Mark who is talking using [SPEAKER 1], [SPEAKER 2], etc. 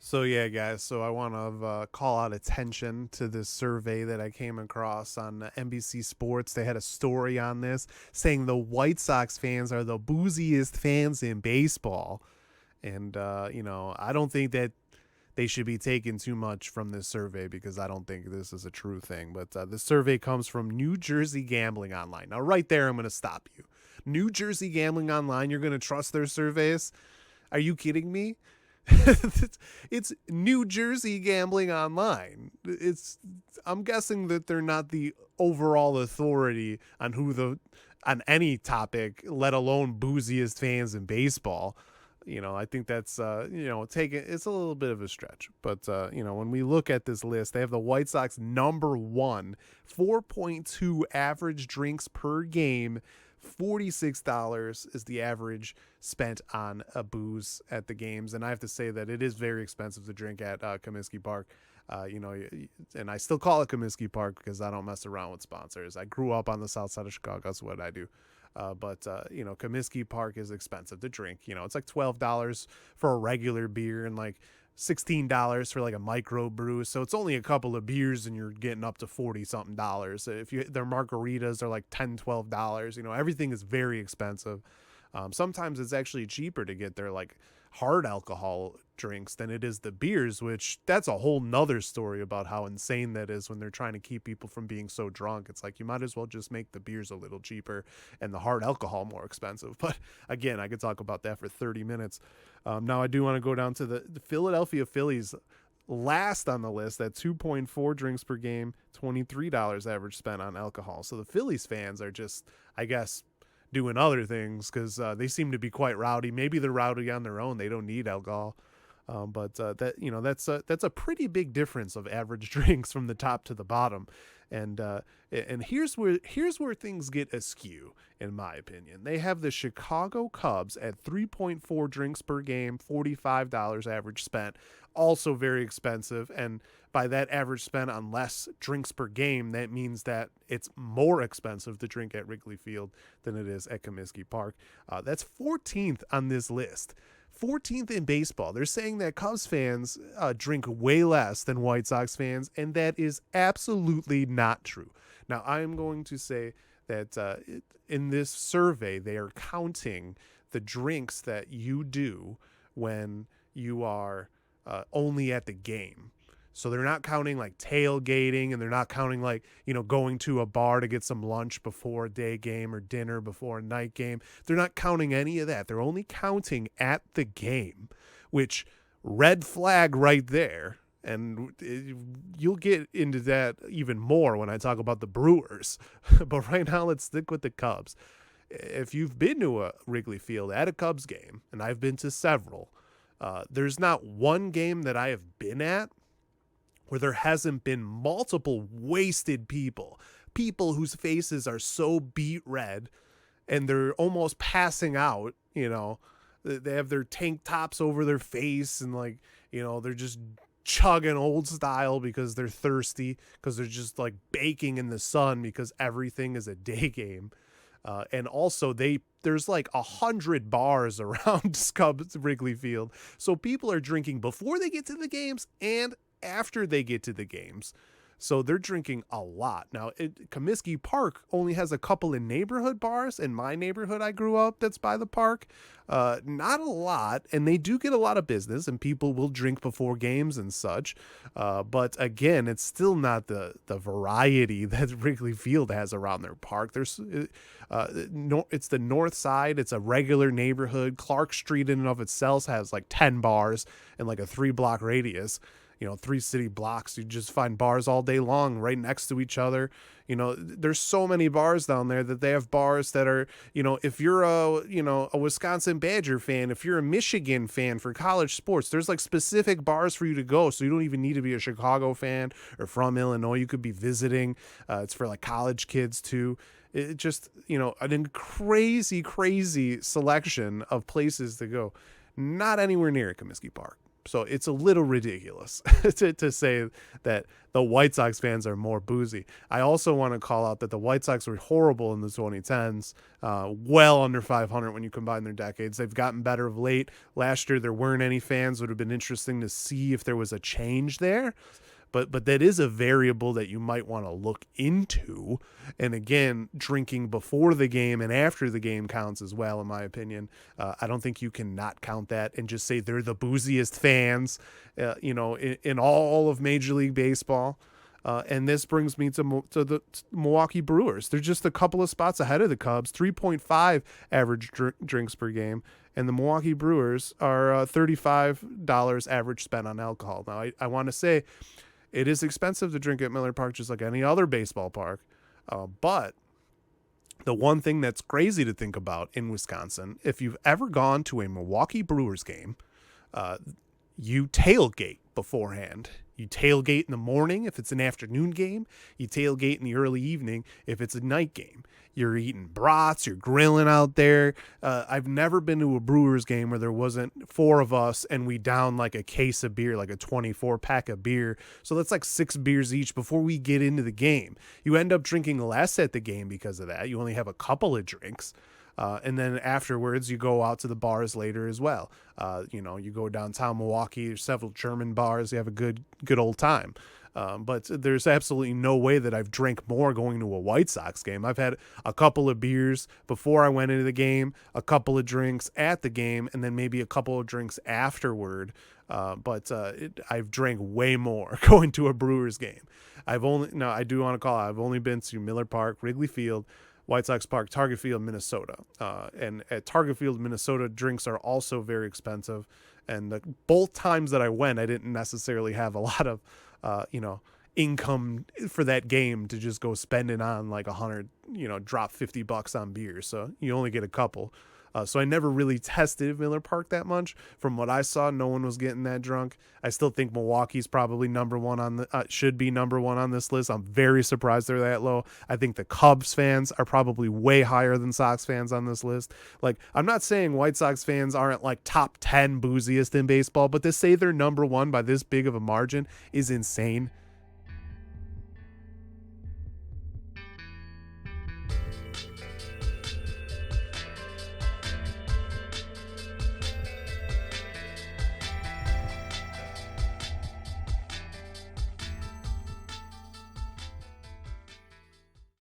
[SPEAKER 1] So yeah, guys. So I want to call out attention to this survey that I came across on NBC Sports. They had a story on this saying the White Sox fans are the booziest fans in baseball, and I don't think that they should be taking too much from this survey because I don't think this is a true thing. But this survey comes from New Jersey Gambling Online. Now, right there, I'm going to stop you. New Jersey Gambling Online. You're going to trust their surveys? Are you kidding me? It's New Jersey Gambling Online. I'm guessing that they're not the overall authority on on any topic, let alone booziest fans in baseball. I think that's taking it's a little bit of a stretch. But when we look at this list, they have the White Sox number 1, 4.2 average drinks per game. $46 is the average spent on a booze at the games, and I have to say that it is very expensive to drink at Comiskey Park. And I still call it Comiskey Park because I don't mess around with sponsors. I grew up on the south side of Chicago. That's what I do. But Comiskey Park is expensive to drink. It's like $12 for a regular beer and like $16 for like a micro brew. So it's only a couple of beers and you're getting up to 40 something dollars. If their margaritas are like $10, $12, everything is very expensive. Sometimes it's actually cheaper to get their like hard alcohol drinks than it is the beers, which that's a whole nother story about how insane that is when they're trying to keep people from being so drunk. It's like you might as well just make the beers a little cheaper and the hard alcohol more expensive. But again, I could talk about that for 30 minutes. Now I do want to go down to the Philadelphia Phillies last on the list at 2.4 drinks per game, $23 average spent on alcohol. So the Phillies fans are just, I guess, doing other things because they seem to be quite rowdy. Maybe they're rowdy on their own. They don't need alcohol. But that's a pretty big difference of average drinks from the top to the bottom, and here's where things get askew in my opinion. They have the Chicago Cubs at 3.4 drinks per game, $45 average spent, also very expensive. And by that average spent on less drinks per game, that means that it's more expensive to drink at Wrigley Field than it is at Comiskey Park. That's 14th on this list. 14th in baseball. They're saying that Cubs fans drink way less than White Sox fans, and that is absolutely not true. Now, I'm going to say that in this survey, they are counting the drinks that you do when you are only at the game. So they're not counting like tailgating, and they're not counting like, going to a bar to get some lunch before a day game or dinner before a night game. They're not counting any of that. They're only counting at the game, which red flag right there. And you'll get into that even more when I talk about the Brewers. But right now, let's stick with the Cubs. If you've been to a Wrigley Field at a Cubs game, and I've been to several, there's not one game that I have been at where there hasn't been multiple wasted people whose faces are so beet red and they're almost passing out. They have their tank tops over their face and they're just chugging old style because they're thirsty, because they're just like baking in the sun because everything is a day game. And also there's like 100 bars around Cubs Wrigley Field. So people are drinking before they get to the games and after they get to the games. So they're drinking a lot. Now, Comiskey Park only has a couple of neighborhood bars. In my neighborhood I grew up that's by the park. Not a lot. And they do get a lot of business and people will drink before games and such. But again, it's still not the variety that Wrigley Field has around their park. It's the north side. It's a regular neighborhood. Clark Street in and of itself has like 10 bars in like a 3-block radius. 3 city blocks. You just find bars all day long right next to each other. There's so many bars down there that they have bars that are, if you're a Wisconsin Badger fan, if you're a Michigan fan for college sports, there's like specific bars for you to go. So you don't even need to be a Chicago fan or from Illinois. You could be visiting. It's for like college kids too. It just, an crazy selection of places to go. Not anywhere near Comiskey Park. So it's a little ridiculous to say that the White Sox fans are more boozy. I also want to call out that the White Sox were horrible in the 2010s, well under 500 when you combine their decades. They've gotten better of late. Last year there weren't any fans. It would have been interesting to see if there was a change there. But that is a variable that you might want to look into. And again, drinking before the game and after the game counts as well, in my opinion. I don't think you can not count that and just say they're the booziest fans, in all of Major League Baseball. And this brings me to the Milwaukee Brewers. They're just a couple of spots ahead of the Cubs, 3.5 average drinks per game. And the Milwaukee Brewers are $35 average spent on alcohol. Now, I want to say, it is expensive to drink at Miller Park just like any other baseball park. But the one thing that's crazy to think about in Wisconsin, if you've ever gone to a Milwaukee Brewers game, you tailgate beforehand. You tailgate in the morning if it's an afternoon game. You tailgate in the early evening if it's a night game. You're eating brats. You're grilling out there. I've never been to a Brewers game where there wasn't four of us and we down like a case of beer, like a 24-pack of beer. So that's like 6 beers each before we get into the game. You end up drinking less at the game because of that. You only have a couple of drinks. And then afterwards, you go out to the bars later as well. You go downtown Milwaukee, there's several German bars. You have a good old time. But there's absolutely no way that I've drank more going to a White Sox game. I've had a couple of beers before I went into the game, a couple of drinks at the game, and then maybe a couple of drinks afterward. I've drank way more going to a Brewers game. I do want to call out, I've only been to Miller Park, Wrigley Field, White Sox Park, Target Field, Minnesota. And at Target Field, Minnesota, drinks are also very expensive. And both times that I went, I didn't necessarily have a lot of, income for that game to just go spend it on like 100, drop $50 on beer. So you only get a couple. So I never really tested Miller Park that much. From what I saw, no one was getting that drunk. I still think Milwaukee's probably should be number one on this list. I'm very surprised they're that low. I think the Cubs fans are probably way higher than Sox fans on this list. Like, I'm not saying White Sox fans aren't like top 10 booziest in baseball, but to say they're number one by this big of a margin is insane.